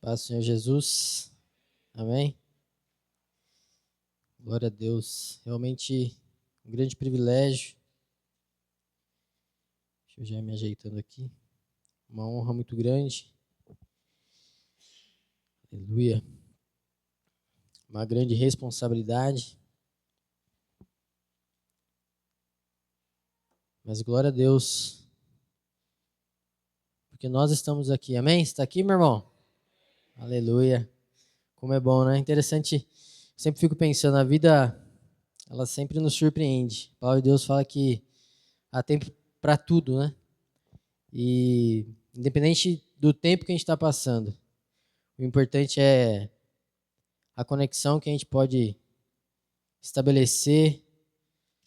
Paz do Senhor Jesus. Amém. Glória a Deus. Realmente um grande privilégio. Deixa eu já ir me ajeitando aqui. Uma honra muito grande. Aleluia. Uma grande responsabilidade. Mas glória a Deus. Porque nós estamos aqui. Amém? Você está aqui, meu irmão? Aleluia. Como é bom, né? Interessante. Sempre fico pensando, a vida, ela sempre nos surpreende. A palavra de Deus fala que há tempo para tudo, né? E independente do tempo que a gente está passando, o importante é a conexão que a gente pode estabelecer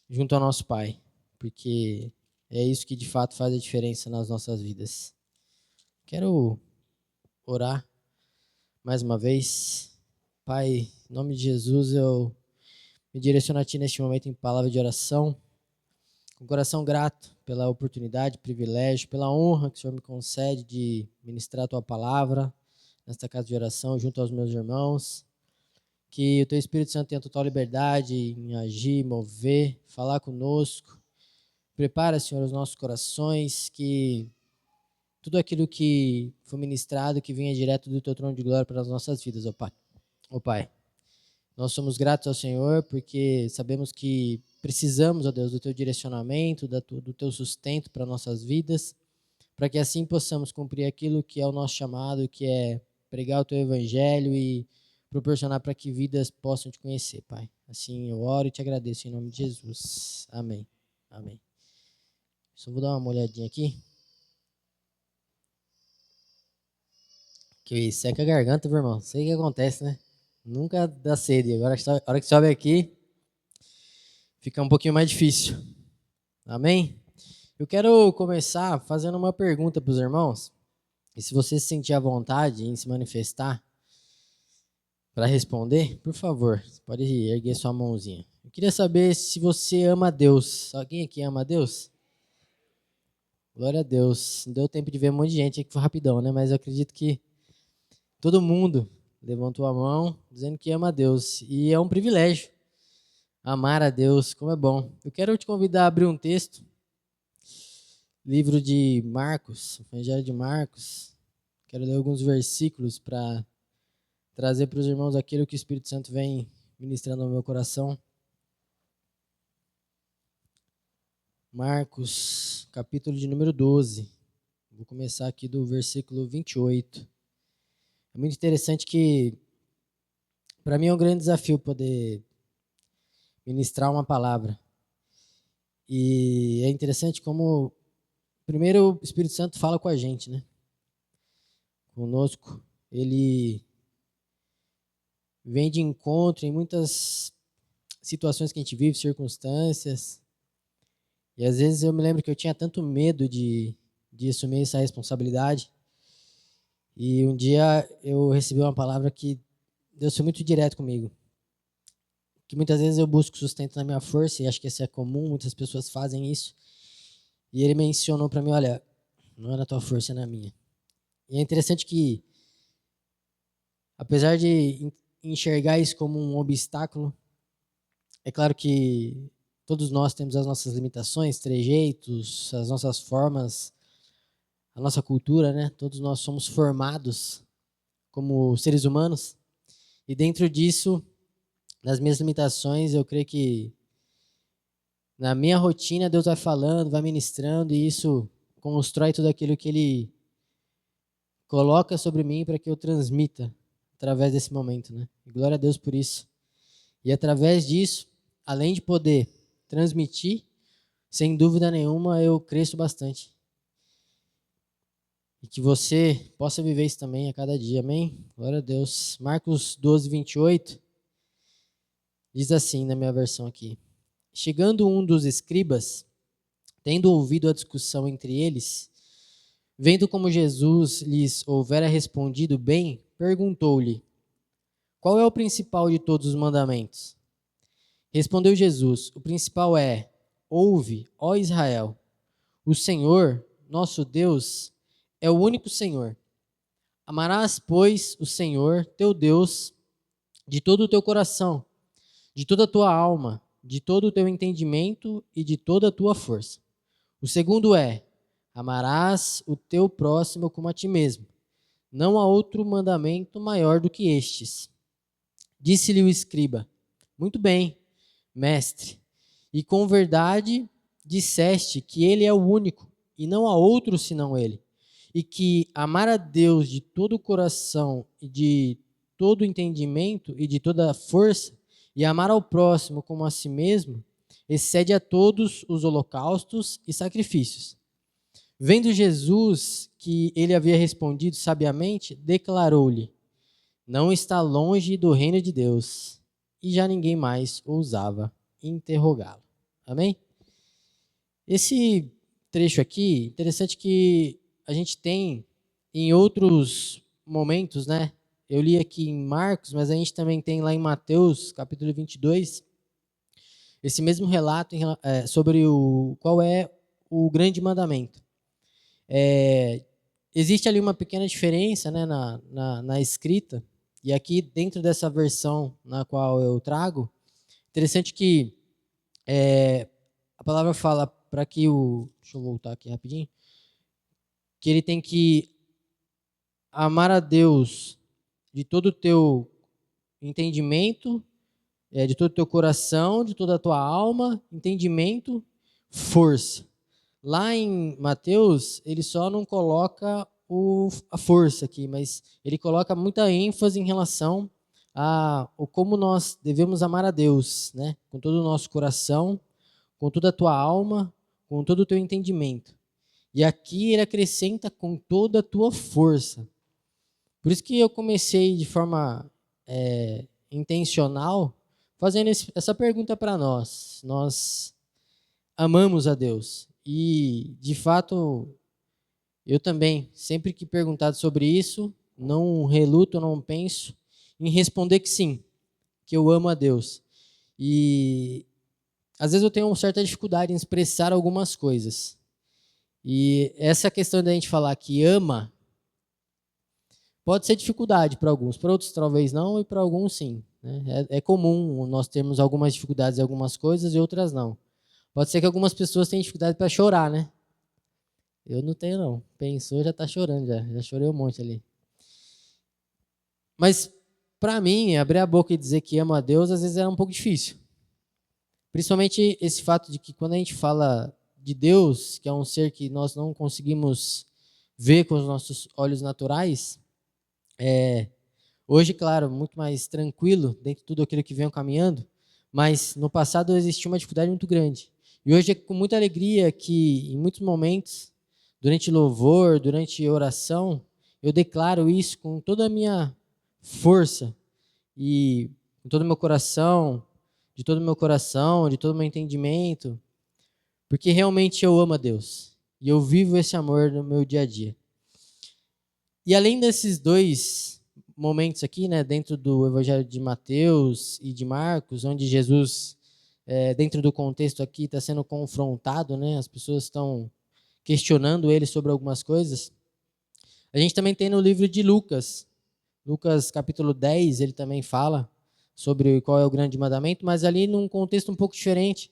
junto ao nosso Pai, porque é isso que de fato faz a diferença nas nossas vidas. Quero orar mais uma vez. Pai, em nome de Jesus, eu me direciono a Ti neste momento em palavra de oração, com coração grato pela oportunidade, privilégio, pela honra que o Senhor me concede de ministrar a Tua palavra nesta casa de oração junto aos meus irmãos. Que o Teu Espírito Santo tenha total liberdade em agir, mover, falar conosco. Prepara, Senhor, os nossos corações, que tudo aquilo que foi ministrado, que venha direto do Teu trono de glória para as nossas vidas, ó Pai. Ó Pai, nós somos gratos ao Senhor porque sabemos que precisamos, ó Deus, do Teu direcionamento, do Teu sustento para nossas vidas, para que assim possamos cumprir aquilo que é o nosso chamado, que é pregar o Teu Evangelho e proporcionar para que vidas possam Te conhecer, Pai. Assim eu oro e Te agradeço em nome de Jesus. Amém. Amém. Só vou dar uma olhadinha aqui. Que seca a garganta, meu irmão. Sei o que acontece, né? Nunca dá sede. Agora, a hora que sobe aqui, fica um pouquinho mais difícil. Amém? Eu quero começar fazendo uma pergunta para os irmãos. E se você se sentir à vontade em se manifestar para responder, por favor, você pode erguer sua mãozinha. Eu queria saber se você ama a Deus. Alguém aqui ama a Deus? Glória a Deus. Não deu tempo de ver um monte de gente aqui que foi rapidão, né? Mas eu acredito que todo mundo levantou a mão dizendo que ama a Deus. E é um privilégio amar a Deus, como é bom. Eu quero te convidar a abrir um texto. Livro de Marcos, Evangelho de Marcos. Quero ler alguns versículos para trazer para os irmãos aquilo que o Espírito Santo vem ministrando no meu coração. Marcos, capítulo de número 12. Vou começar aqui do versículo 28. É muito interessante que, para mim, é um grande desafio poder ministrar uma palavra. E é interessante como, primeiro, o Espírito Santo fala com a gente, né? Conosco. Ele vem de encontro em muitas situações que a gente vive, circunstâncias. E às vezes eu me lembro que eu tinha tanto medo de assumir essa responsabilidade. E um dia eu recebi uma palavra que Deus foi muito direto comigo. Que muitas vezes eu busco sustento na minha força, e acho que isso é comum, muitas pessoas fazem isso. E ele mencionou para mim, olha, não é na tua força, é na minha. E é interessante que, apesar de enxergar isso como um obstáculo, é claro que todos nós temos as nossas limitações, trejeitos, as nossas formas, a nossa cultura, né? Todos nós somos formados como seres humanos. E dentro disso, nas minhas limitações, eu creio que na minha rotina Deus vai falando, vai ministrando, e isso constrói tudo aquilo que Ele coloca sobre mim para que eu transmita através desse momento, né? E glória a Deus por isso. E através disso, além de poder transmitir, sem dúvida nenhuma, eu cresço bastante. E que você possa viver isso também a cada dia, amém? Glória a Deus. Marcos 12, 28, diz assim na minha versão aqui. Chegando um dos escribas, tendo ouvido a discussão entre eles, vendo como Jesus lhes houvera respondido bem, perguntou-lhe, qual é o principal de todos os mandamentos? Respondeu Jesus, o principal é, ouve, ó Israel, o Senhor, nosso Deus, é o único Senhor. Amarás, pois, o Senhor, teu Deus, de todo o teu coração, de toda a tua alma, de todo o teu entendimento e de toda a tua força. O segundo é: amarás o teu próximo como a ti mesmo. Não há outro mandamento maior do que estes. Disse-lhe o escriba: muito bem, mestre, e com verdade disseste que ele é o único, e não há outro senão ele, e que amar a Deus de todo o coração e de todo o entendimento e de toda a força, e amar ao próximo como a si mesmo, excede a todos os holocaustos e sacrifícios. Vendo Jesus que ele havia respondido sabiamente, declarou-lhe: não está longe do reino de Deus. E já ninguém mais ousava interrogá-lo. Amém? Esse trecho aqui, interessante que a gente tem em outros momentos, né? Eu li aqui em Marcos, mas a gente também tem lá em Mateus, capítulo 22, esse mesmo relato sobre qual é o grande mandamento. Existe ali uma pequena diferença, né, na escrita, e aqui dentro dessa versão na qual eu trago, interessante que a palavra fala para que deixa eu voltar aqui rapidinho, que ele tem que amar a Deus de todo o teu entendimento, de todo o teu coração, de toda a tua alma, entendimento, força. Lá em Mateus, ele só não coloca a força aqui, mas ele coloca muita ênfase em relação a como nós devemos amar a Deus, né? Com todo o nosso coração, com toda a tua alma, com todo o teu entendimento. E aqui ele acrescenta com toda a tua força. Por isso que eu comecei de forma intencional fazendo essa pergunta para nós. Nós amamos a Deus. E, de fato, eu também, sempre que perguntado sobre isso, não reluto, não penso em responder que sim, que eu amo a Deus. E, às vezes, eu tenho uma certa dificuldade em expressar algumas coisas. E essa questão da gente falar que ama pode ser dificuldade para alguns, para outros talvez não, e para alguns sim. Né? É comum nós termos algumas dificuldades em algumas coisas e outras não. Pode ser que algumas pessoas tenham dificuldade para chorar, né? Eu não tenho, não. Pensou, já está chorando, já chorei um monte ali. Mas, para mim, abrir a boca e dizer que amo a Deus, às vezes é um pouco difícil. Principalmente esse fato de que quando a gente fala de Deus, que é um ser que nós não conseguimos ver com os nossos olhos naturais, hoje, claro, muito mais tranquilo dentro de tudo aquilo que vem caminhando, mas no passado existia uma dificuldade muito grande. E hoje é com muita alegria que, em muitos momentos, durante louvor, durante oração, eu declaro isso com toda a minha força e com todo o meu coração, de todo o meu entendimento, porque realmente eu amo a Deus e eu vivo esse amor no meu dia a dia. E além desses dois momentos aqui, né, dentro do Evangelho de Mateus e de Marcos, onde Jesus, dentro do contexto aqui, está sendo confrontado, né, as pessoas estão questionando ele sobre algumas coisas. A gente também tem no livro de Lucas capítulo 10, ele também fala sobre qual é o grande mandamento, mas ali num contexto um pouco diferente.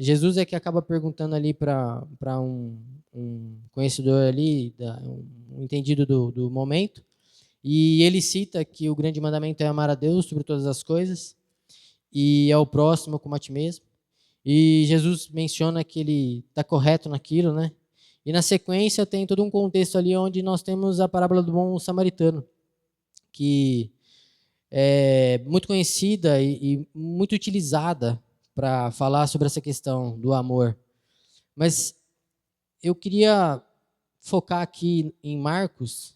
Jesus é que acaba perguntando ali para um conhecedor ali, um entendido do momento, e ele cita que o grande mandamento é amar a Deus sobre todas as coisas e ao próximo como a ti mesmo. E Jesus menciona que ele está correto naquilo, né? E na sequência tem todo um contexto ali onde nós temos a parábola do bom samaritano, que é muito conhecida e muito utilizada para falar sobre essa questão do amor. Mas eu queria focar aqui em Marcos,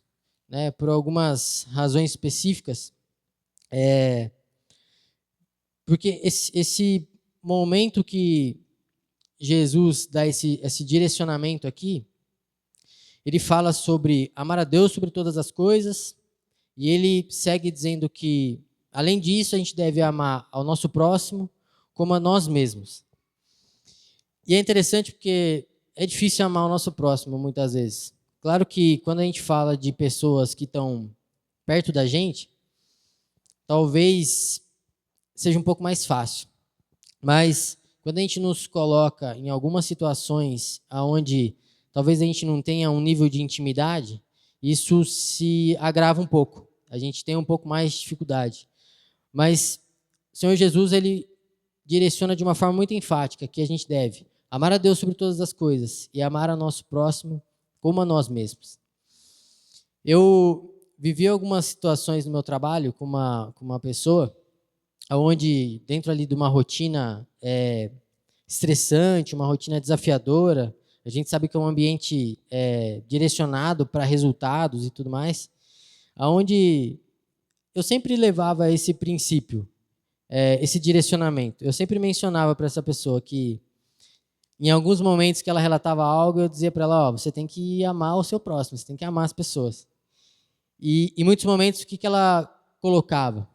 né, por algumas razões específicas, porque esse momento que Jesus dá esse direcionamento aqui, ele fala sobre amar a Deus sobre todas as coisas, e ele segue dizendo que, além disso, a gente deve amar ao nosso próximo como a nós mesmos. E é interessante porque é difícil amar o nosso próximo muitas vezes. Claro que quando a gente fala de pessoas que estão perto da gente, talvez seja um pouco mais fácil. Mas quando a gente nos coloca em algumas situações onde talvez a gente não tenha um nível de intimidade, isso se agrava um pouco. A gente tem um pouco mais de dificuldade. Mas o Senhor Jesus, ele direciona de uma forma muito enfática que a gente deve amar a Deus sobre todas as coisas e amar ao nosso próximo como a nós mesmos. Eu vivi algumas situações no meu trabalho com uma pessoa onde dentro ali de uma rotina estressante, uma rotina desafiadora, a gente sabe que é um ambiente direcionado para resultados e tudo mais, onde eu sempre levava esse princípio, esse direcionamento. Eu sempre mencionava para essa pessoa que em alguns momentos que ela relatava algo, eu dizia para ela, você tem que amar o seu próximo, você tem que amar as pessoas. E em muitos momentos, o que ela colocava?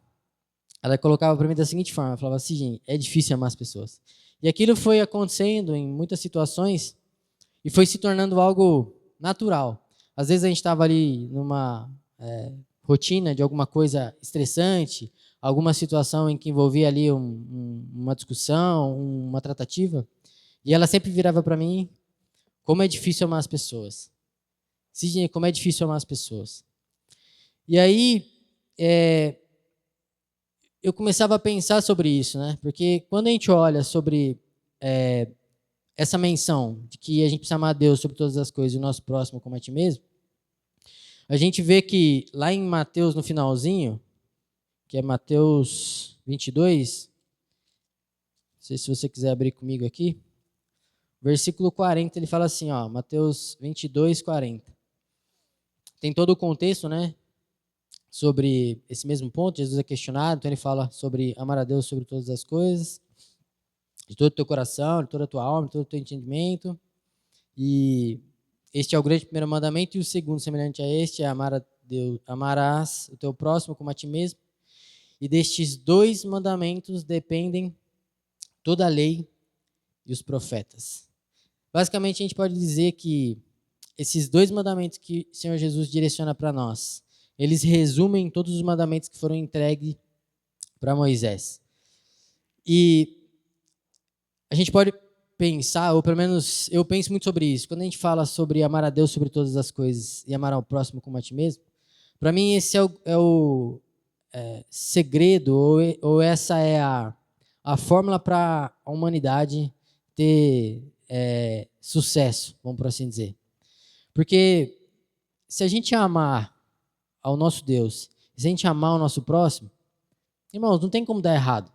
Ela colocava para mim da seguinte forma, ela falava assim, é difícil amar as pessoas. E aquilo foi acontecendo em muitas situações e foi se tornando algo natural. Às vezes a gente estava ali numa rotina de alguma coisa estressante, alguma situação em que envolvia ali uma discussão, uma tratativa, e ela sempre virava para mim, como é difícil amar as pessoas. Sidney, como é difícil amar as pessoas. E aí, eu começava a pensar sobre isso, né? Porque quando a gente olha sobre essa menção de que a gente precisa amar a Deus sobre todas as coisas e o nosso próximo como a ti mesmo, a gente vê que lá em Mateus, no finalzinho, que é Mateus 22, não sei se você quiser abrir comigo aqui, versículo 40, ele fala assim, ó, Mateus 22, 40. Tem todo o contexto, né? Sobre esse mesmo ponto, Jesus é questionado, então ele fala sobre amar a Deus sobre todas as coisas, de todo o teu coração, de toda a tua alma, de todo o teu entendimento. E este é o grande primeiro mandamento, e o segundo, semelhante a este, é amar a Deus, amarás o teu próximo como a ti mesmo. E destes dois mandamentos dependem toda a lei e os profetas. Basicamente, a gente pode dizer que esses dois mandamentos que o Senhor Jesus direciona para nós, eles resumem todos os mandamentos que foram entregues para Moisés. E a gente pode pensar, ou pelo menos eu penso muito sobre isso, quando a gente fala sobre amar a Deus sobre todas as coisas e amar ao próximo como a ti mesmo, para mim esse é o segredo, ou essa é a fórmula para a humanidade ter sucesso, vamos por assim dizer. Porque se a gente amar ao nosso Deus, se a gente amar o nosso próximo, irmãos, não tem como dar errado.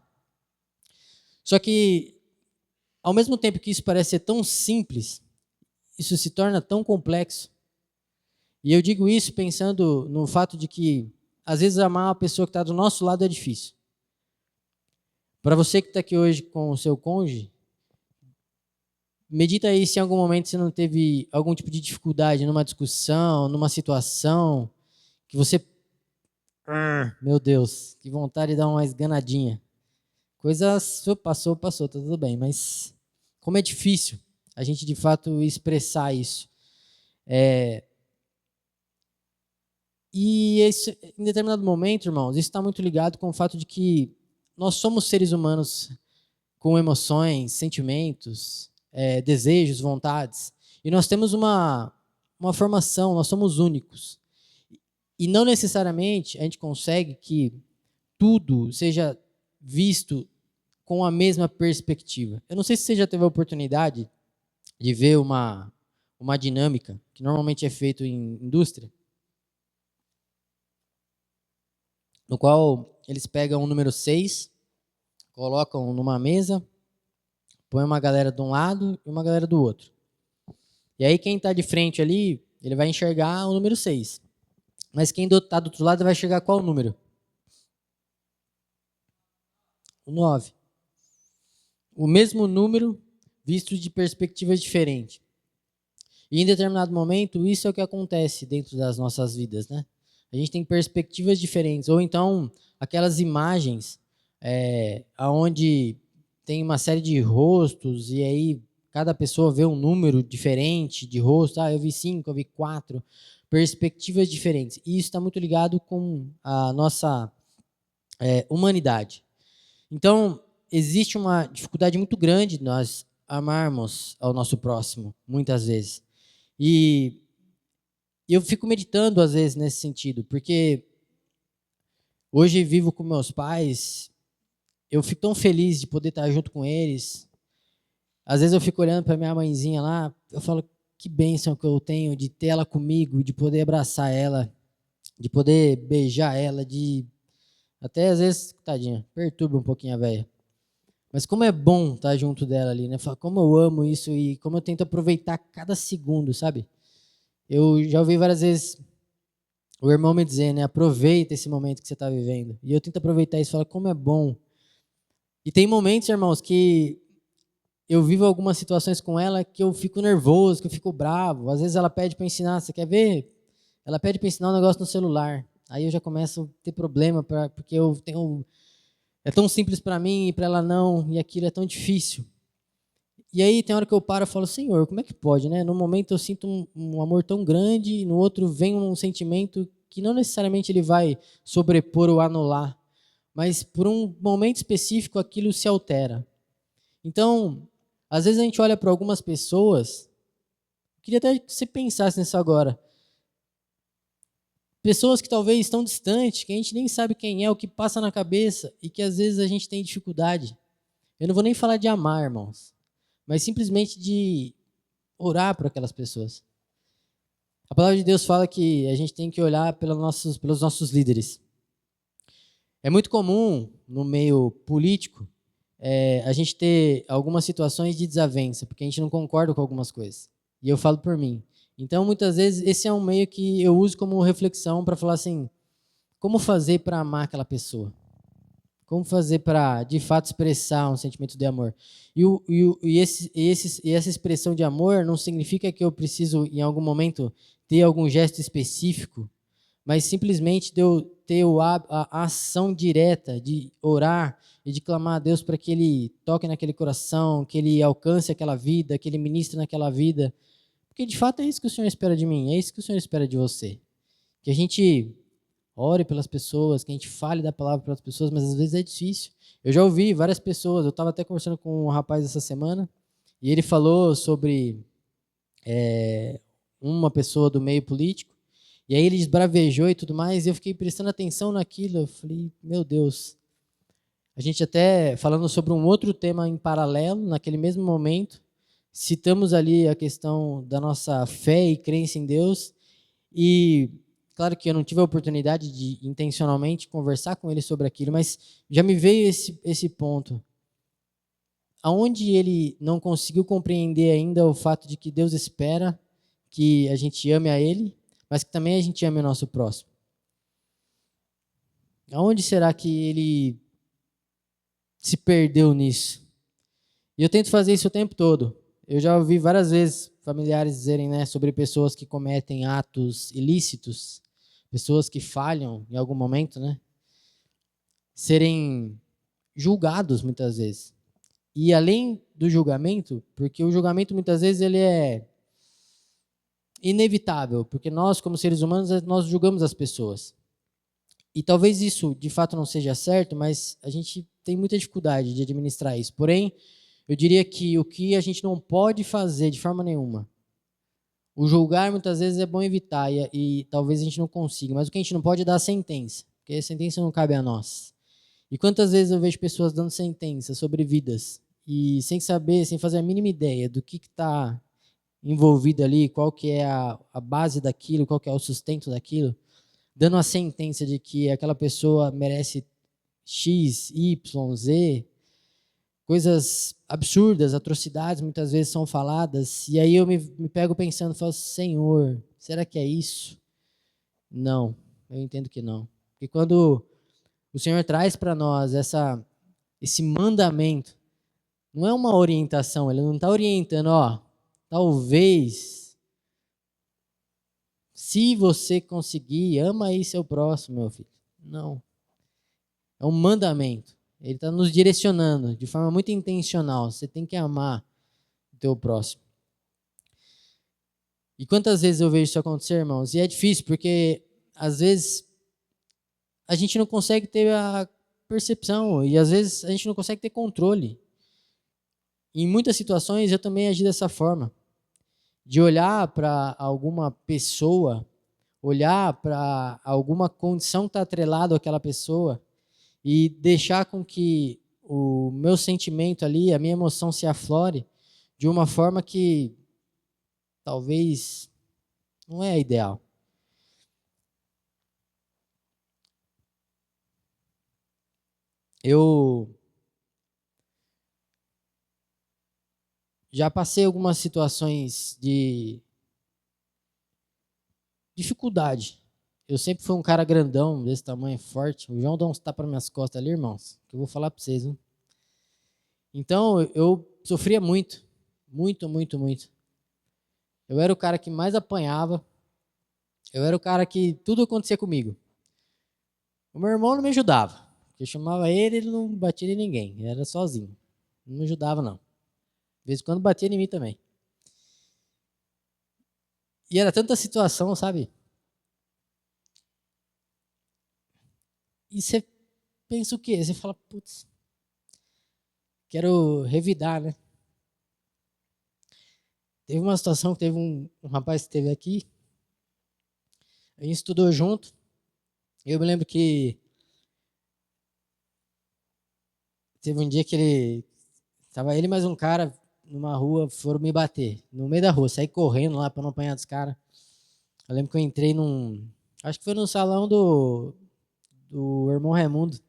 Só que, ao mesmo tempo que isso parece ser tão simples, isso se torna tão complexo. E eu digo isso pensando no fato de que, às vezes, amar uma pessoa que está do nosso lado é difícil. Para você que está aqui hoje com o seu cônjuge, medita aí se em algum momento você não teve algum tipo de dificuldade numa discussão, numa situação, que você... Meu Deus, que vontade de dar uma esganadinha. Coisas passou, tá tudo bem, mas como é difícil a gente de fato expressar isso. E isso, em determinado momento, irmãos, isso está muito ligado com o fato de que nós somos seres humanos com emoções, sentimentos, desejos, vontades, e nós temos uma formação, nós somos únicos. E não necessariamente a gente consegue que tudo seja visto com a mesma perspectiva. Eu não sei se você já teve a oportunidade de ver uma dinâmica, que normalmente é feito em indústria, no qual eles pegam o número 6, colocam numa mesa, põe uma galera de um lado e uma galera do outro. E aí quem está de frente ali, ele vai enxergar o número 6. Mas quem está do outro lado vai enxergar qual número? O 9. O mesmo número visto de perspectivas diferentes. E em determinado momento, isso é o que acontece dentro das nossas vidas, né? A gente tem perspectivas diferentes, ou então aquelas imagens onde tem uma série de rostos e aí cada pessoa vê um número diferente de rosto. Eu vi 5, eu vi 4, perspectivas diferentes. E isso está muito ligado com a nossa humanidade. Então, existe uma dificuldade muito grande de nós amarmos ao nosso próximo, muitas vezes. E eu fico meditando, às vezes, nesse sentido, porque hoje vivo com meus pais, eu fico tão feliz de poder estar junto com eles. Às vezes eu fico olhando para minha mãezinha lá, eu falo, que bênção que eu tenho de ter ela comigo, de poder abraçar ela, de poder beijar ela, de até às vezes, tadinha, perturba um pouquinho a velha. Mas como é bom estar junto dela ali, né? Fala, como eu amo isso e como eu tento aproveitar cada segundo, sabe? Eu já ouvi várias vezes o irmão me dizer, né? Aproveita esse momento que você está vivendo. E eu tento aproveitar isso, falo, como é bom. E tem momentos, irmãos, que eu vivo algumas situações com ela que eu fico nervoso, que eu fico bravo. Às vezes ela pede para ensinar, você quer ver? Ela pede para ensinar um negócio no celular. Aí eu já começo a ter problema, porque eu tenho... É tão simples para mim e para ela não, e aquilo é tão difícil. E aí tem hora que eu paro e falo, Senhor, como é que pode, né? No momento eu sinto um amor tão grande, e no outro vem um sentimento que não necessariamente ele vai sobrepor ou anular, mas por um momento específico aquilo se altera. Então, às vezes a gente olha para algumas pessoas, queria até que você pensasse nisso agora, pessoas que talvez estão distantes, que a gente nem sabe quem é, o que passa na cabeça, e que às vezes a gente tem dificuldade. Eu não vou nem falar de amar, irmãos, mas simplesmente de orar por aquelas pessoas. A palavra de Deus fala que a gente tem que olhar pelos nossos líderes. É muito comum no meio político a gente ter algumas situações de desavença, porque a gente não concorda com algumas coisas. E eu falo por mim. Então, muitas vezes, esse é um meio que eu uso como reflexão para falar assim, como fazer para amar aquela pessoa? Como fazer para, de fato, expressar um sentimento de amor? E essa expressão de amor não significa que eu preciso, em algum momento, ter algum gesto específico, mas simplesmente de eu ter a ação direta de orar e de clamar a Deus para que Ele toque naquele coração, que Ele alcance aquela vida, que Ele ministre naquela vida. Porque, de fato, é isso que o Senhor espera de mim, é isso que o Senhor espera de você. Que a gente ore pelas pessoas, que a gente fale da palavra para as pessoas, mas às vezes é difícil. Eu já ouvi várias pessoas, eu estava até conversando com um rapaz essa semana, e ele falou sobre uma pessoa do meio político, e aí ele esbravejou e tudo mais, e eu fiquei prestando atenção naquilo, eu falei, meu Deus. A gente até, falando sobre um outro tema em paralelo, naquele mesmo momento, citamos ali a questão da nossa fé e crença em Deus, e claro que eu não tive a oportunidade de intencionalmente conversar com ele sobre aquilo, mas já me veio esse ponto. Aonde ele não conseguiu compreender ainda o fato de que Deus espera que a gente ame a Ele, mas que também a gente ame o nosso próximo. Aonde será que ele se perdeu nisso? E eu tento fazer isso o tempo todo. Eu já ouvi várias vezes familiares dizerem, né, sobre pessoas que cometem atos ilícitos, pessoas que falham em algum momento, né, serem julgados muitas vezes. E além do julgamento, porque o julgamento muitas vezes ele é inevitável, porque nós como seres humanos nós julgamos as pessoas. E talvez isso de fato não seja certo, mas a gente tem muita dificuldade de administrar isso. Porém, eu diria que o que a gente não pode fazer de forma nenhuma, o julgar muitas vezes é bom evitar e talvez a gente não consiga, mas o que a gente não pode é dar a sentença, porque a sentença não cabe a nós. E quantas vezes eu vejo pessoas dando sentença sobre vidas e sem saber, sem fazer a mínima ideia do que está envolvido ali, qual que é a base daquilo, qual que é o sustento daquilo, dando a sentença de que aquela pessoa merece X, Y, Z, coisas absurdas, atrocidades muitas vezes são faladas, e aí eu me pego pensando, falo, Senhor, será que é isso? Não, eu entendo que não. Porque quando o Senhor traz para nós esse mandamento, não é uma orientação, Ele não está orientando, talvez, se você conseguir, ama aí seu próximo, meu filho. Não, é um mandamento. Ele está nos direcionando de forma muito intencional. Você tem que amar o teu próximo. E quantas vezes eu vejo isso acontecer, irmãos? E é difícil, porque às vezes a gente não consegue ter a percepção e às vezes a gente não consegue ter controle. Em muitas situações eu também agi dessa forma, de olhar para alguma pessoa, olhar para alguma condição que está atrelado àquela pessoa e deixar com que o meu sentimento ali, a minha emoção se aflore de uma forma que talvez não é a ideal. Eu já passei algumas situações de dificuldade. Eu sempre fui um cara grandão, desse tamanho, forte. O João dá uns tapas nas minhas costas ali, irmãos, que eu vou falar para vocês, hein? Então, eu sofria muito. Muito, muito, muito. Eu era o cara que mais apanhava. Eu era o cara que tudo acontecia comigo. O meu irmão não me ajudava. Eu chamava ele, ele não batia em ninguém. Ele era sozinho. Não me ajudava, não. De vez em quando batia em mim também. E era tanta situação, sabe? E você pensa o quê? Você fala, putz, quero revidar, né? Teve uma situação que teve um rapaz que esteve aqui, a gente estudou junto. Eu me lembro que teve um dia que ele mais um cara numa rua, foram me bater, no meio da rua, saí correndo lá para não apanhar dos caras. Eu lembro que eu entrei acho que foi no salão do irmão Raimundo. O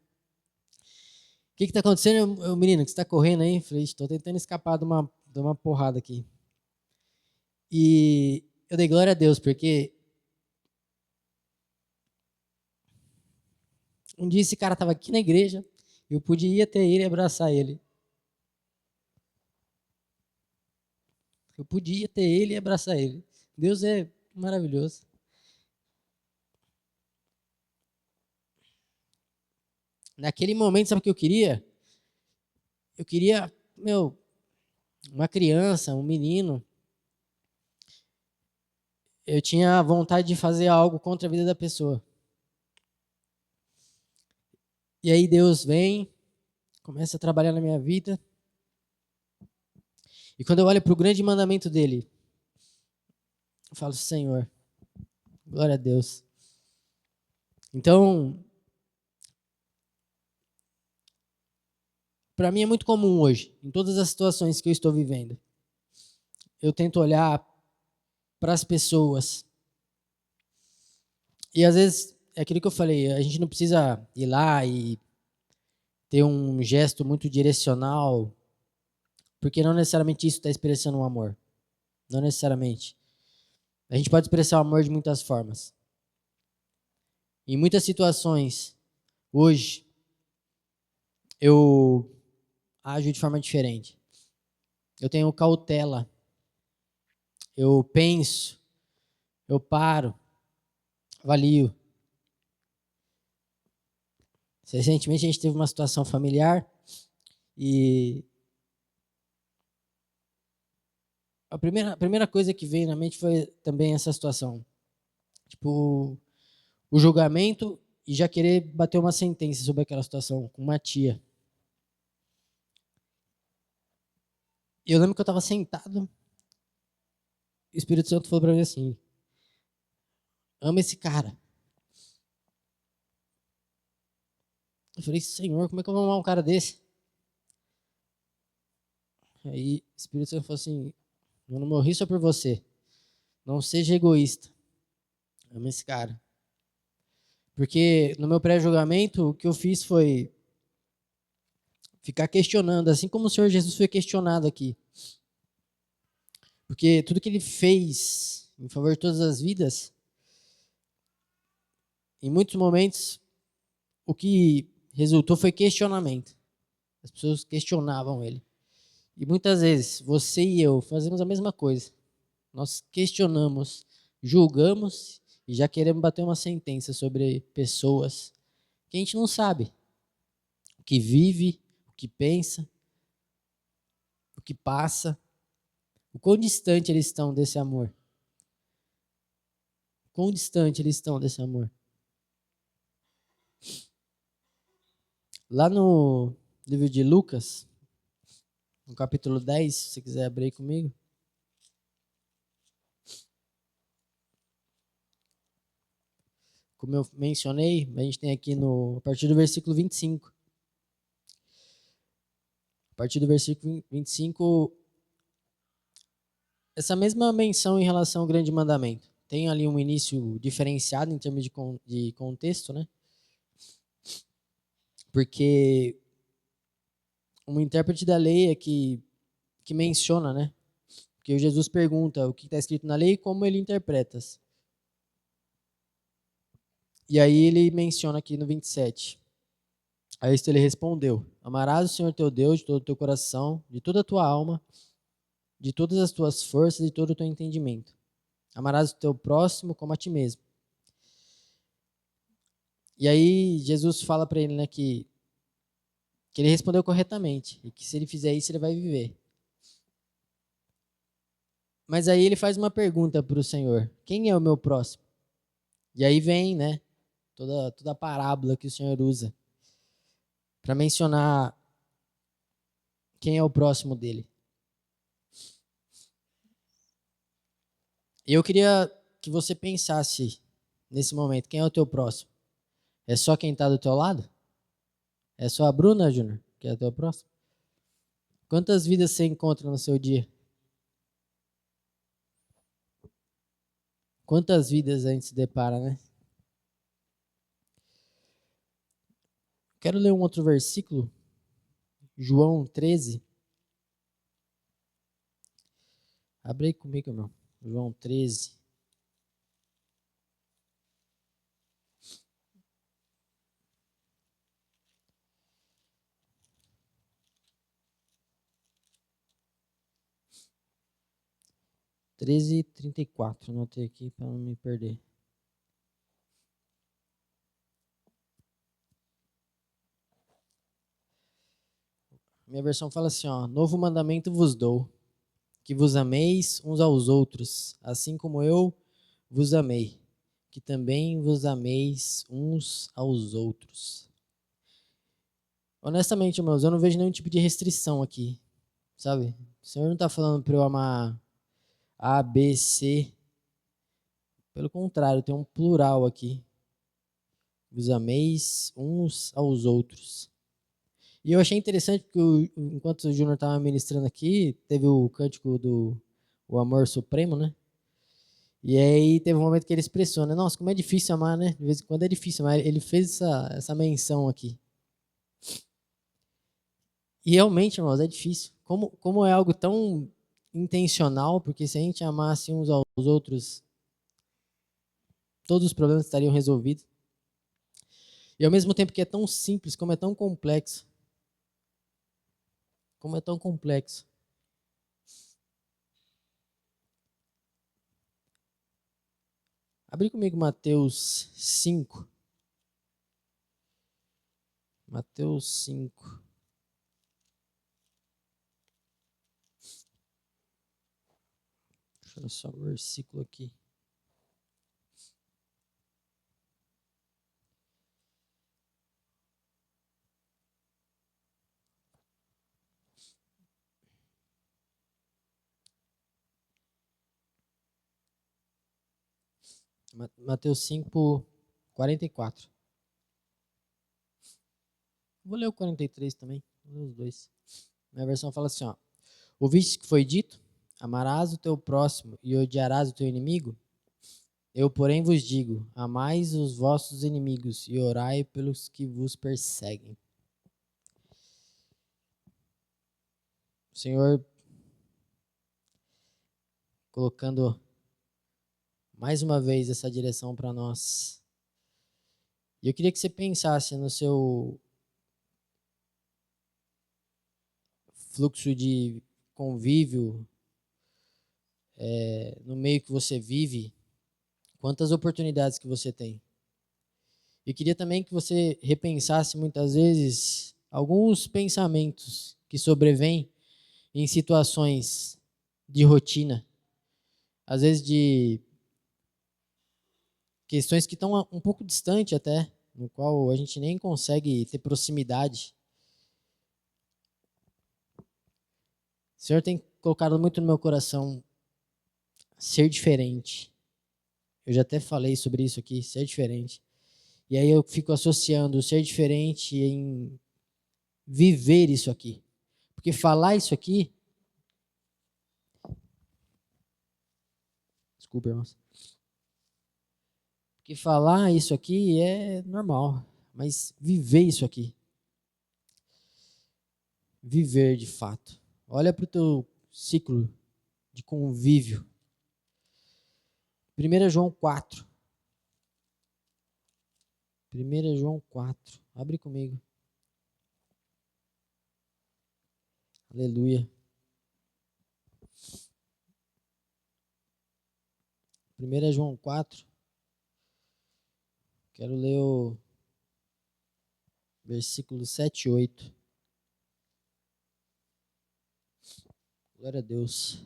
que tá acontecendo, menino, que você tá correndo aí? Falei, estou tentando escapar de uma porrada aqui. E eu dei glória a Deus, porque um dia esse cara tava aqui na igreja, eu podia ir até ele e abraçar ele. Eu podia ter ele e abraçar ele. Deus é maravilhoso. Naquele momento, sabe o que eu queria? Eu queria, uma criança, um menino. Eu tinha vontade de fazer algo contra a vida da pessoa. E aí Deus vem, começa a trabalhar na minha vida. E quando eu olho para o grande mandamento dele, eu falo, Senhor, glória a Deus. Então, para mim é muito comum hoje, em todas as situações que eu estou vivendo, eu tento olhar para as pessoas. E às vezes, é aquilo que eu falei, a gente não precisa ir lá e ter um gesto muito direcional, porque não necessariamente isso está expressando um amor. Não necessariamente. A gente pode expressar o amor de muitas formas. Em muitas situações, hoje, eu ajo de forma diferente. Eu tenho cautela. Eu penso. Eu paro. Avalio. Recentemente a gente teve uma situação familiar e a primeira coisa que veio na mente foi também essa situação. Tipo, o julgamento e já querer bater uma sentença sobre aquela situação com uma tia. Eu lembro que eu estava sentado, e o Espírito Santo falou para mim assim: ama esse cara. Eu falei, Senhor, como é que eu vou amar um cara desse? Aí o Espírito Santo falou assim: eu não morri só por você. Não seja egoísta. Ama esse cara. Porque no meu pré-julgamento, o que eu fiz foi ficar questionando, assim como o Senhor Jesus foi questionado aqui. Porque tudo que ele fez em favor de todas as vidas, em muitos momentos, o que resultou foi questionamento. As pessoas questionavam ele. E muitas vezes, você e eu fazemos a mesma coisa. Nós questionamos, julgamos e já queremos bater uma sentença sobre pessoas que a gente não sabe o que vive, o que pensa, o que passa. O quão distante eles estão desse amor? Quão distante eles estão desse amor? Lá no livro de Lucas, no capítulo 10, se você quiser abrir comigo. Como eu mencionei, a gente tem aqui a partir do versículo 25. A partir do versículo 25, essa mesma menção em relação ao grande mandamento. Tem ali um início diferenciado em termos de contexto, né? Porque um intérprete da lei é que menciona, né? Porque o Jesus pergunta o que está escrito na lei e como ele interpreta. E aí ele menciona aqui no 27. A isto ele respondeu: Amarás o Senhor teu Deus de todo o teu coração, de toda a tua alma, de todas as tuas forças e de todo o teu entendimento. Amarás o teu próximo como a ti mesmo. E aí Jesus fala para ele, né, que ele respondeu corretamente e que se ele fizer isso ele vai viver. Mas aí ele faz uma pergunta para o Senhor: quem é o meu próximo? E aí vem, né, toda a parábola que o Senhor usa para mencionar quem é o próximo dele. E eu queria que você pensasse nesse momento, quem é o teu próximo? É só quem está do teu lado? É só a Bruna, Júnior, que é o teu próximo? Quantas vidas você encontra no seu dia? Quantas vidas a gente se depara, né? Quero ler um outro versículo, João 13. Abre aí comigo, irmão. João 13. Treze, 34. Anotei aqui para não me perder. Minha versão fala assim, ó: Novo mandamento vos dou, que vos ameis uns aos outros, assim como eu vos amei, que também vos ameis uns aos outros. Honestamente, irmãos, eu não vejo nenhum tipo de restrição aqui, sabe? O Senhor não está falando para eu amar A, B, C. Pelo contrário, tem um plural aqui. Vos ameis uns aos outros. E eu achei interessante porque enquanto o Júnior estava ministrando aqui, teve o cântico do o Amor Supremo, né? E aí teve um momento que ele expressou, né? Nossa, como é difícil amar, né? De vez em quando é difícil amar. Ele fez essa menção aqui. E realmente, irmãos, é difícil. Como é algo tão intencional, porque se a gente amasse uns aos outros, todos os problemas estariam resolvidos. E ao mesmo tempo que é tão simples, como é tão complexo. Como é tão complexo. Abre comigo Mateus 5. Mateus 5. Deixa eu ver só o versículo aqui. Mateus 5, 44. Vou ler o 43 também. Vou ler os dois. Minha versão fala assim, ó: Ouviste que foi dito? Amarás o teu próximo e odiarás o teu inimigo? Eu, porém, vos digo: amais os vossos inimigos e orai pelos que vos perseguem. O Senhor colocando mais uma vez essa direção para nós. E eu queria que você pensasse no seu fluxo de convívio, no meio que você vive, quantas oportunidades que você tem. Eu queria também que você repensasse muitas vezes alguns pensamentos que sobrevêm em situações de rotina, às vezes de questões que estão um pouco distante até, no qual a gente nem consegue ter proximidade. O Senhor tem colocado muito no meu coração ser diferente. Eu já até falei sobre isso aqui, ser diferente. E aí eu fico associando ser diferente em viver isso aqui. Porque falar isso aqui... Desculpa, irmãos. Porque falar isso aqui é normal, mas viver isso aqui. Viver de fato. Olha para o teu ciclo de convívio. 1 João 4. 1 João 4. Abre comigo. Aleluia. 1 João 4. Quero ler o versículo 7 e 8. Glória a Deus.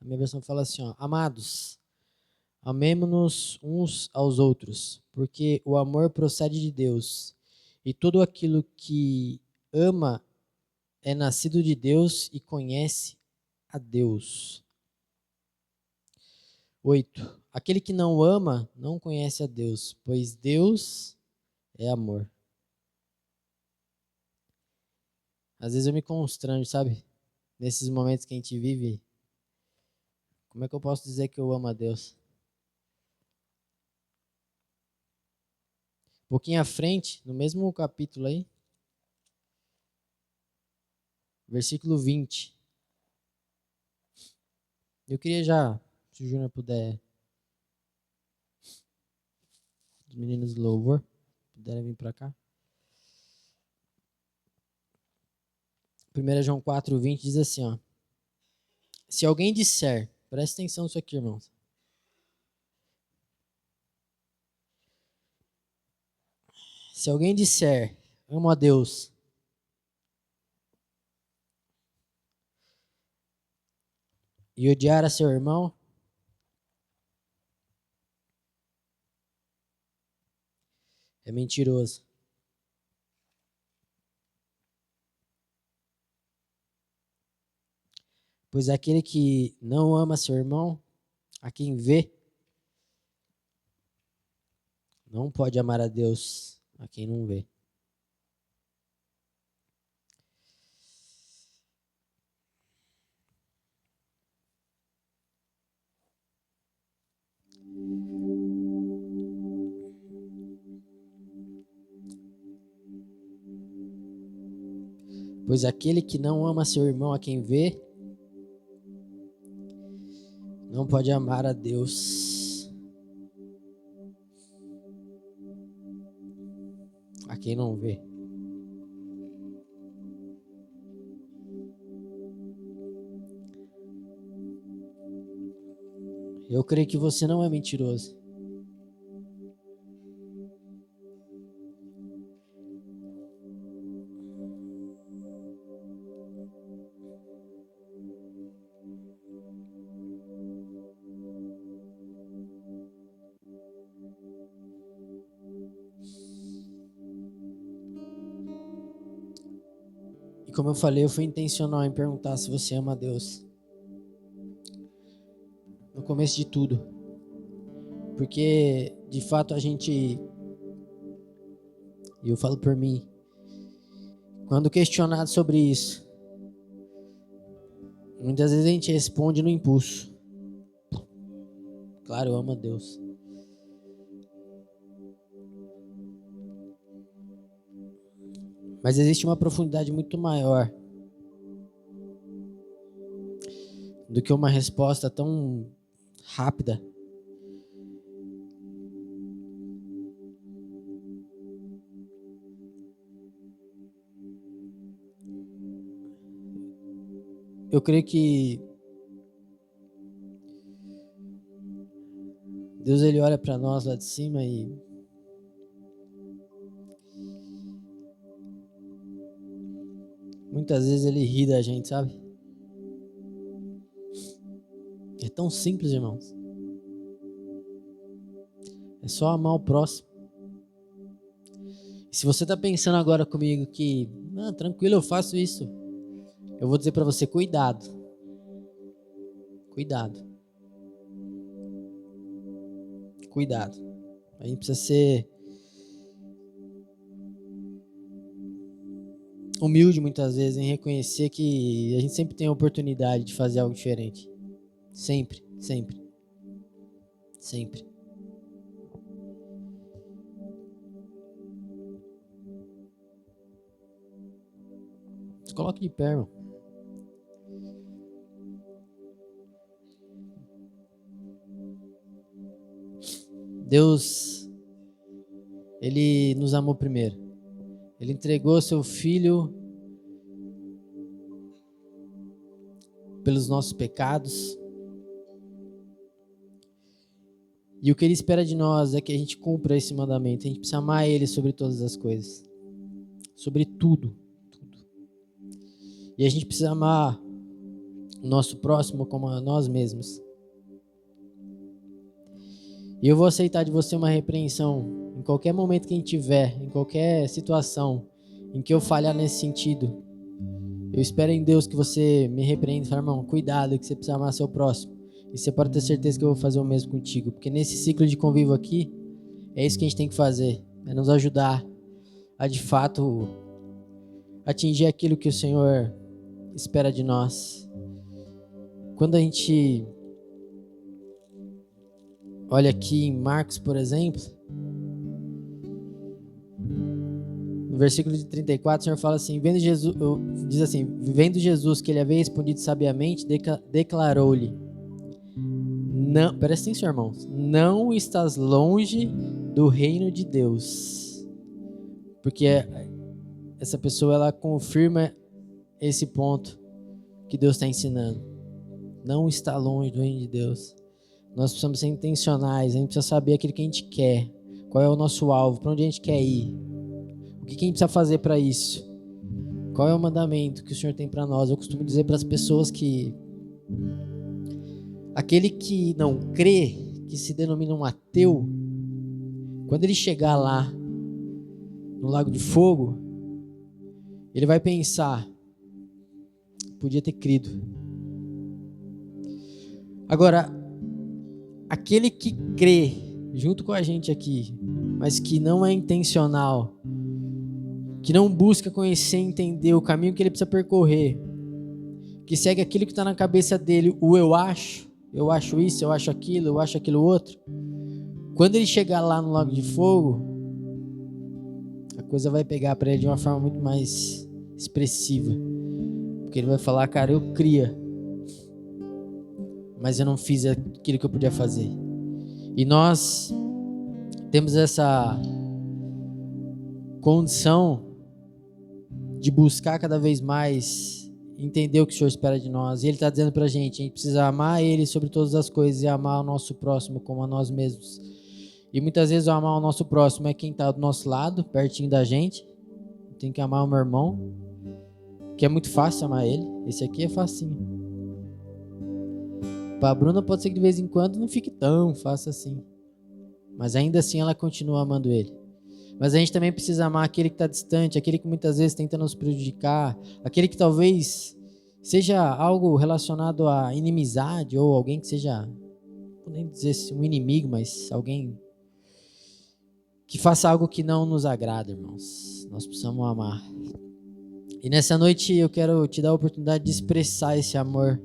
A minha versão fala assim, ó: Amados, amemo-nos uns aos outros, porque o amor procede de Deus, e todo aquilo que ama é nascido de Deus e conhece a Deus. 8. Aquele que não ama não conhece a Deus, pois Deus é amor. Às vezes eu me constranjo, sabe? Nesses momentos que a gente vive, como é que eu posso dizer que eu amo a Deus? Um pouquinho à frente, no mesmo capítulo aí, versículo 20. Eu queria já, se o Júnior puder, os meninos do louvor, puderem vir para cá. 1 João 4, 20 diz assim, ó: Se alguém disser, presta atenção nisso aqui, irmãos. Se alguém disser, amo a Deus, e odiar a seu irmão, é mentiroso. Pois aquele que não ama seu irmão, a quem vê, não pode amar a Deus, a quem não vê. Pois aquele que não ama seu irmão, a quem vê, não pode amar a Deus, a quem não vê. Eu creio que você não é mentiroso. E como eu falei, eu fui intencional em perguntar se você ama a Deus. No começo de tudo. Porque, de fato, a gente... E eu falo por mim. Quando questionado sobre isso, muitas vezes a gente responde no impulso. Claro, eu amo a Deus. Mas existe uma profundidade muito maior do que uma resposta tão rápida. Eu creio que Deus, ele olha para nós lá de cima e muitas vezes ele ri da gente, sabe? tão simples, irmãos. É só amar o próximo. Se você está pensando agora comigo que, tranquilo, eu faço isso, eu vou dizer para você, cuidado. Cuidado. Cuidado. A gente precisa ser humilde muitas vezes em reconhecer que a gente sempre tem a oportunidade de fazer algo diferente. Sempre, sempre. Sempre. Se coloque de pé, irmão. Deus, Ele nos amou primeiro. Ele entregou seu Filho pelos nossos pecados. E o que Ele espera de nós é que a gente cumpra esse mandamento. A gente precisa amar Ele sobre todas as coisas. Sobre tudo. E a gente precisa amar o nosso próximo como a nós mesmos. E eu vou aceitar de você uma repreensão em qualquer momento que a gente tiver, em qualquer situação em que eu falhar nesse sentido. Eu espero em Deus que você me repreenda e fale, irmão, cuidado que você precisa amar seu próximo. E você pode ter certeza que eu vou fazer o mesmo contigo. Porque nesse ciclo de convívio aqui, é isso que a gente tem que fazer. É nos ajudar a de fato atingir aquilo que o Senhor espera de nós. Quando a gente olha aqui em Marcos, por exemplo, no versículo de 34, o Senhor fala assim, diz assim, vendo Jesus que ele havia respondido sabiamente, declarou-lhe, não, presta atenção, irmãos, não estás longe do reino de Deus. Porque essa pessoa, ela confirma esse ponto que Deus está ensinando. Não está longe do reino de Deus. Nós precisamos ser intencionais, a gente precisa saber aquilo que a gente quer, qual é o nosso alvo, para onde a gente quer ir, o que a gente precisa fazer para isso, qual é o mandamento que o Senhor tem para nós. Eu costumo dizer para as pessoas que aquele que não crê, que se denomina um ateu, quando ele chegar lá no Lago de Fogo, ele vai pensar, podia ter crido. Agora, aquele que crê junto com a gente aqui, mas que não é intencional, que não busca conhecer e entender o caminho que ele precisa percorrer, que segue aquilo que está na cabeça dele, o eu acho isso, eu acho aquilo outro, quando ele chegar lá no Lago de Fogo, a coisa vai pegar para ele de uma forma muito mais expressiva, porque ele vai falar, cara, eu cria, mas eu não fiz aquilo que eu podia fazer. E nós temos essa condição de buscar cada vez mais entender o que o Senhor espera de nós. E Ele está dizendo para a gente precisa amar Ele sobre todas as coisas e amar o nosso próximo como a nós mesmos. E muitas vezes o amar o nosso próximo é quem está do nosso lado, pertinho da gente. Tem que amar o meu irmão, que é muito fácil amar ele. Esse aqui é facinho. Para a Bruna pode ser que de vez em quando não fique tão fácil assim, mas ainda assim ela continua amando ele. Mas a gente também precisa amar aquele que está distante, aquele que muitas vezes tenta nos prejudicar, aquele que talvez seja algo relacionado à inimizade, ou alguém que seja, não vou nem dizer um inimigo, mas alguém que faça algo que não nos agrada, irmãos. Nós precisamos amar. E nessa noite eu quero te dar a oportunidade de expressar esse amor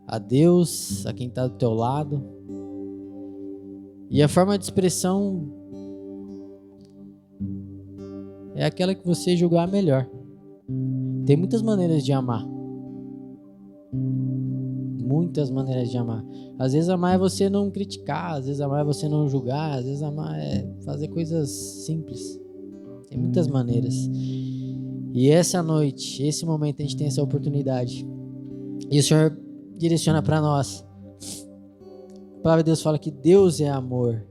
a Deus, a quem está do teu lado. E a forma de expressão é aquela que você julgar melhor. Tem muitas maneiras de amar. Muitas maneiras de amar. Às vezes amar é você não criticar, às vezes amar é você não julgar, às vezes amar é fazer coisas simples. Tem muitas maneiras. E essa noite, esse momento, a gente tem essa oportunidade. E o Senhor direciona para nós. A palavra de Deus fala que Deus é amor.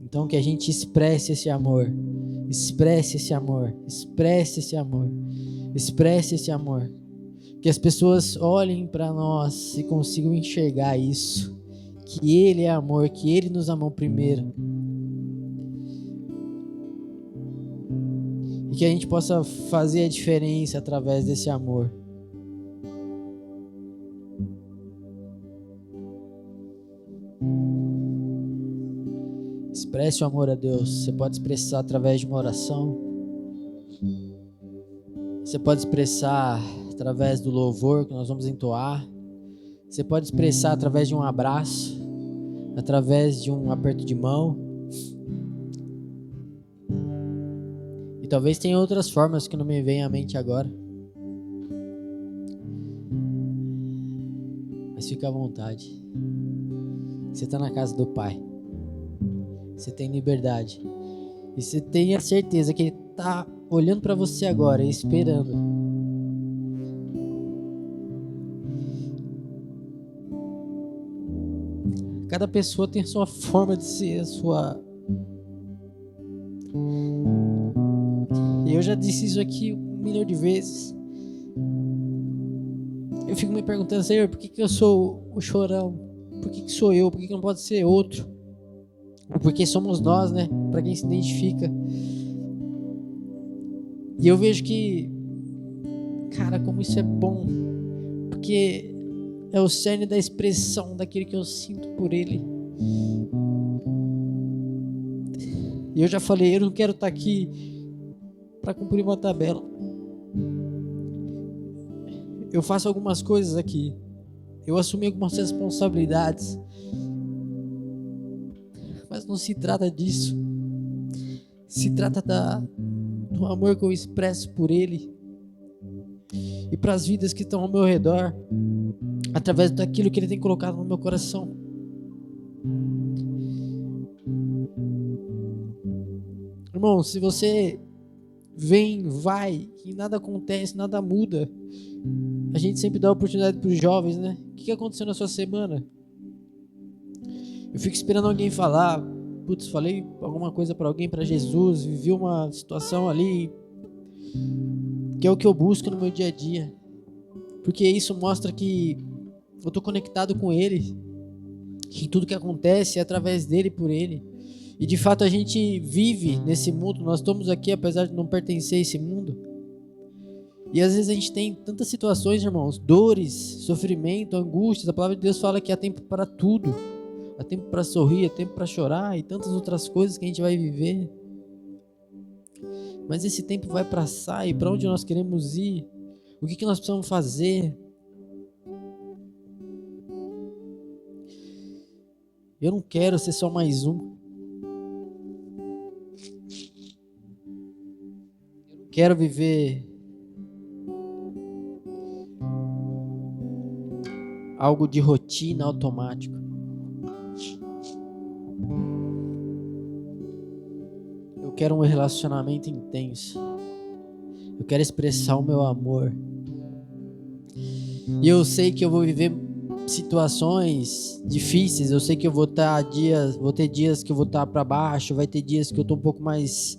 Então que a gente expresse esse amor. Expresse esse amor. Expresse esse amor. Expresse esse amor. Que as pessoas olhem para nós e consigam enxergar isso, que Ele é amor, que Ele nos amou primeiro. E que a gente possa fazer a diferença através desse amor. Expresse o amor a Deus. Você pode expressar através de uma oração. Você pode expressar através do louvor que nós vamos entoar. Você pode expressar através de um abraço, através de um aperto de mão. E talvez tenha outras formas que não me vêm à mente agora. Mas fica à vontade. Você está na casa do Pai. Você tem liberdade. E você tem a certeza que Ele está olhando para você agora e esperando. Cada pessoa tem a sua forma de ser, a sua... E eu já disse isso aqui 1 milhão de vezes. Eu fico me perguntando, Senhor, por que eu sou o chorão? Por que sou eu? Por que não pode ser outro? Ou porque somos nós, né? Para quem se identifica. E eu vejo que, cara, como isso é bom. Porque é o cerne da expressão daquilo que eu sinto por Ele. E eu já falei, eu não quero estar aqui para cumprir uma tabela. Eu faço algumas coisas aqui. Eu assumi algumas responsabilidades. Mas não se trata disso. Se trata do amor que eu expresso por Ele. E para as vidas que estão ao meu redor. Através daquilo que Ele tem colocado no meu coração. Irmão, se você vem, vai, e nada acontece, nada muda. A gente sempre dá oportunidade para os jovens, né? O que aconteceu na sua semana? Eu fico esperando alguém falar, putz, falei alguma coisa para alguém, para Jesus, vivi uma situação ali, que é o que eu busco no meu dia a dia. Porque isso mostra que eu tô conectado com Ele, que tudo que acontece é através dele, por Ele. E de fato a gente vive nesse mundo, nós estamos aqui apesar de não pertencer a esse mundo. E às vezes a gente tem tantas situações, irmãos, dores, sofrimento, angústias. A palavra de Deus fala que há tempo para tudo. Há tempo para sorrir, há tempo para chorar e tantas outras coisas que a gente vai viver. Mas esse tempo vai passar e para onde nós queremos ir? O que nós precisamos fazer? Eu não quero ser só mais um. Eu não quero viver algo de rotina automático. Eu quero um relacionamento intenso. Eu quero expressar o meu amor. E eu sei que eu vou viver situações difíceis. Eu sei que eu vou ter dias que eu vou estar para baixo, vai ter dias que eu tô um pouco mais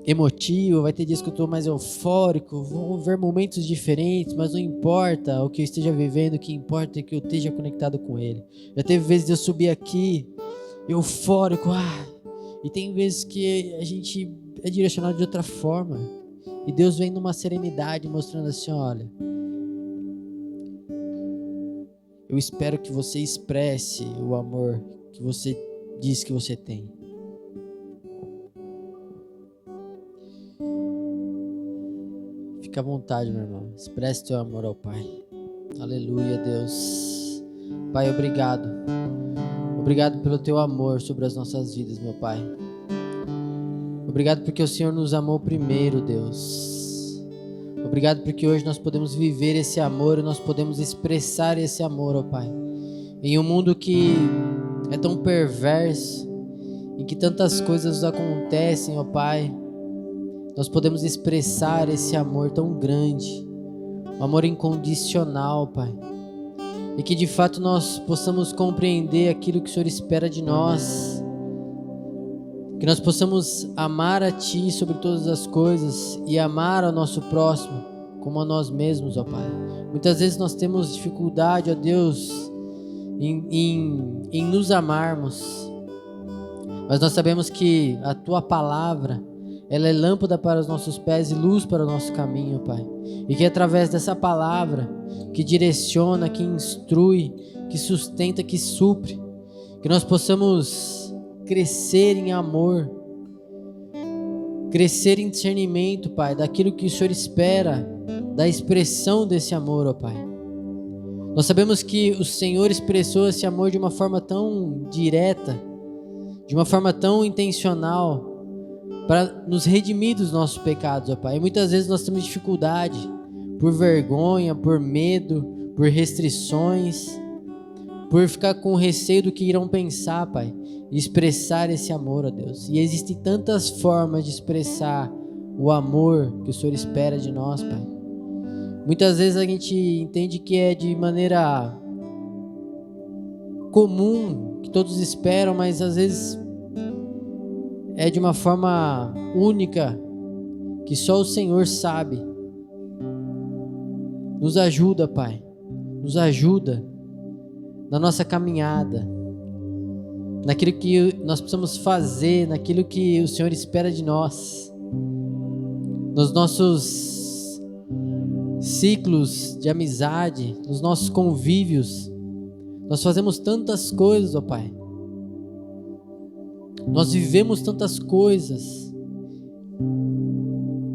emotivo, vai ter dias que eu tô mais eufórico, vão haver momentos diferentes, mas não importa o que eu esteja vivendo, o que importa é que eu esteja conectado com Ele. Já teve vezes de eu subir aqui eufórico, e tem vezes que a gente é direcionado de outra forma, e Deus vem numa serenidade mostrando assim, olha, eu espero que você expresse o amor que você diz que você tem. Fica à vontade, meu irmão. Expresse teu amor ao Pai. Aleluia, Deus. Pai, obrigado. Obrigado pelo teu amor sobre as nossas vidas, meu Pai. Obrigado porque o Senhor nos amou primeiro, Deus. Obrigado porque hoje nós podemos viver esse amor e nós podemos expressar esse amor, ó Pai. Em um mundo que é tão perverso, em que tantas coisas acontecem, ó Pai, nós podemos expressar esse amor tão grande, um amor incondicional, Pai. E que de fato nós possamos compreender aquilo que o Senhor espera de nós. Que nós possamos amar a Ti sobre todas as coisas e amar ao nosso próximo. como a nós mesmos, ó Pai. Muitas vezes nós temos dificuldade, ó Deus, em nos amarmos, mas nós sabemos que a Tua palavra, ela é lâmpada para os nossos pés e luz para o nosso caminho, Pai. E que através dessa palavra, que direciona, que instrui, que sustenta, que supre, que nós possamos crescer em amor, crescer em discernimento, Pai, daquilo que o Senhor espera, da expressão desse amor, ó Pai. Nós sabemos que o Senhor expressou esse amor de uma forma tão direta, de uma forma tão intencional, para nos redimir dos nossos pecados, ó Pai. E muitas vezes nós temos dificuldade, por vergonha, por medo, por restrições, por ficar com receio do que irão pensar, Pai, e expressar esse amor, ó Deus. E existem tantas formas de expressar o amor que o Senhor espera de nós, Pai. Muitas vezes a gente entende que é de maneira comum, que todos esperam, mas às vezes é de uma forma única, que só o Senhor sabe. Nos ajuda, Pai. Nos ajuda na nossa caminhada, naquilo que nós precisamos fazer, naquilo que o Senhor espera de nós, nos nossos ciclos de amizade, nos nossos convívios. Nós fazemos tantas coisas, ó Pai. Nós vivemos tantas coisas.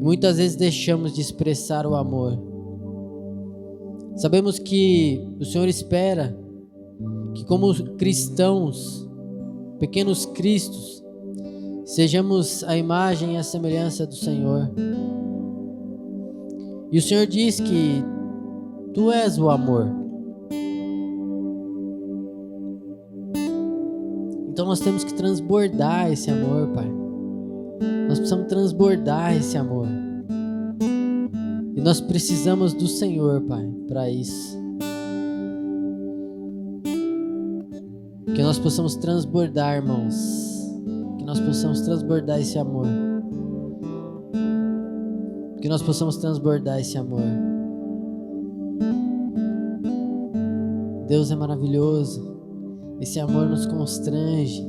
Muitas vezes deixamos de expressar o amor. Sabemos que o Senhor espera que, como cristãos, pequenos cristos, sejamos a imagem e a semelhança do Senhor. E o Senhor diz que Tu és o amor. Então nós temos que transbordar esse amor, Pai. Nós precisamos transbordar esse amor. E nós precisamos do Senhor, Pai, para isso. Que nós possamos transbordar, irmãos. Que nós possamos transbordar esse amor. Que nós possamos transbordar esse amor. Deus é maravilhoso. Esse amor nos constrange.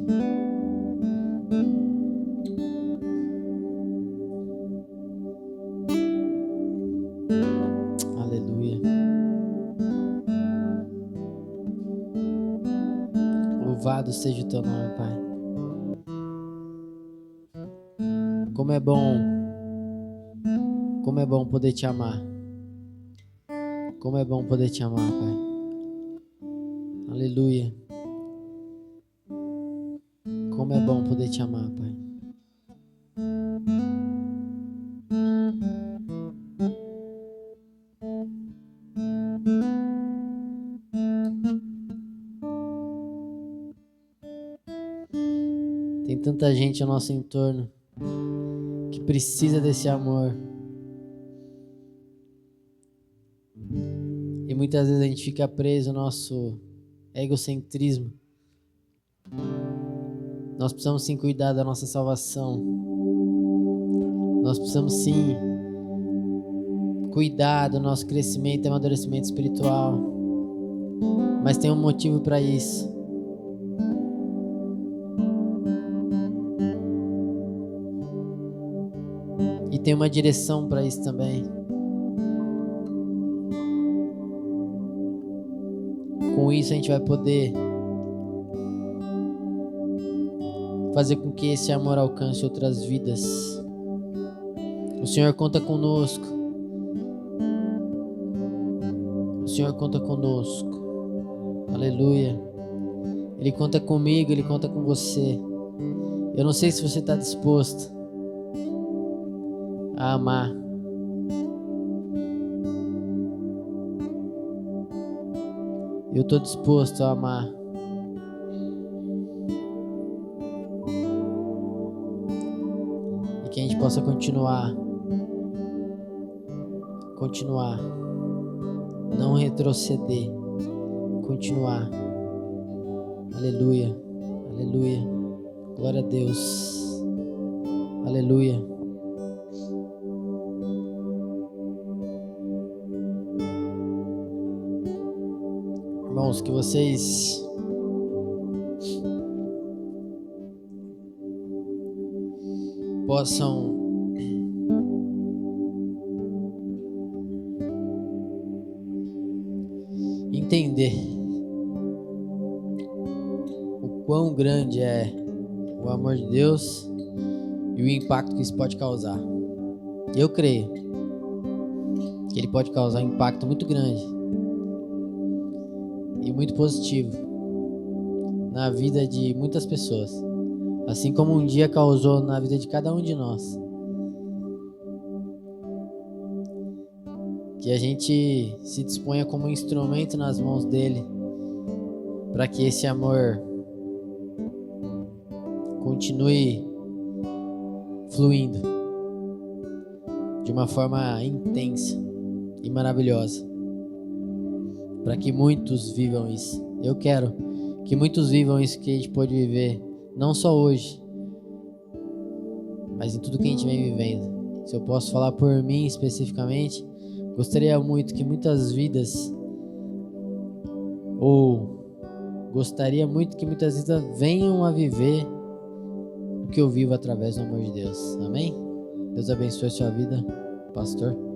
Aleluia. Louvado seja o Teu nome, Pai. Como é bom poder Te amar. Como é bom poder Te amar, Pai. Aleluia. Como é bom poder Te amar, Pai. Tem tanta gente ao nosso entorno que precisa desse amor. E muitas vezes a gente fica preso no nosso egocentrismo. Nós precisamos sim cuidar da nossa salvação. Nós precisamos sim cuidar do nosso crescimento e amadurecimento espiritual. Mas tem um motivo para isso. E tem uma direção para isso também. Com isso a gente vai poder fazer com que esse amor alcance outras vidas. O Senhor conta conosco. O Senhor conta conosco. Aleluia. Ele conta comigo, Ele conta com você. Eu não sei se você está disposto a amar. Eu estou disposto a amar. E que a gente possa continuar. Não retroceder. Continuar. Aleluia. Aleluia. Glória a Deus. Aleluia. Irmãos, que vocês possam entender o quão grande é o amor de Deus e o impacto que isso pode causar. Eu creio que ele pode causar um impacto muito grande e muito positivo na vida de muitas pessoas, assim como um dia causou na vida de cada um de nós. Que a gente se disponha como instrumento nas mãos dele, para que esse amor continue fluindo de uma forma intensa e maravilhosa, para que muitos vivam isso. Eu quero que muitos vivam isso que a gente pôde viver, não só hoje, mas em tudo que a gente vem vivendo. Se eu posso falar por mim especificamente, gostaria muito que muitas vidas, ou gostaria muito que muitas vidas venham a viver o que eu vivo através do amor de Deus. Amém? Deus abençoe a sua vida, pastor.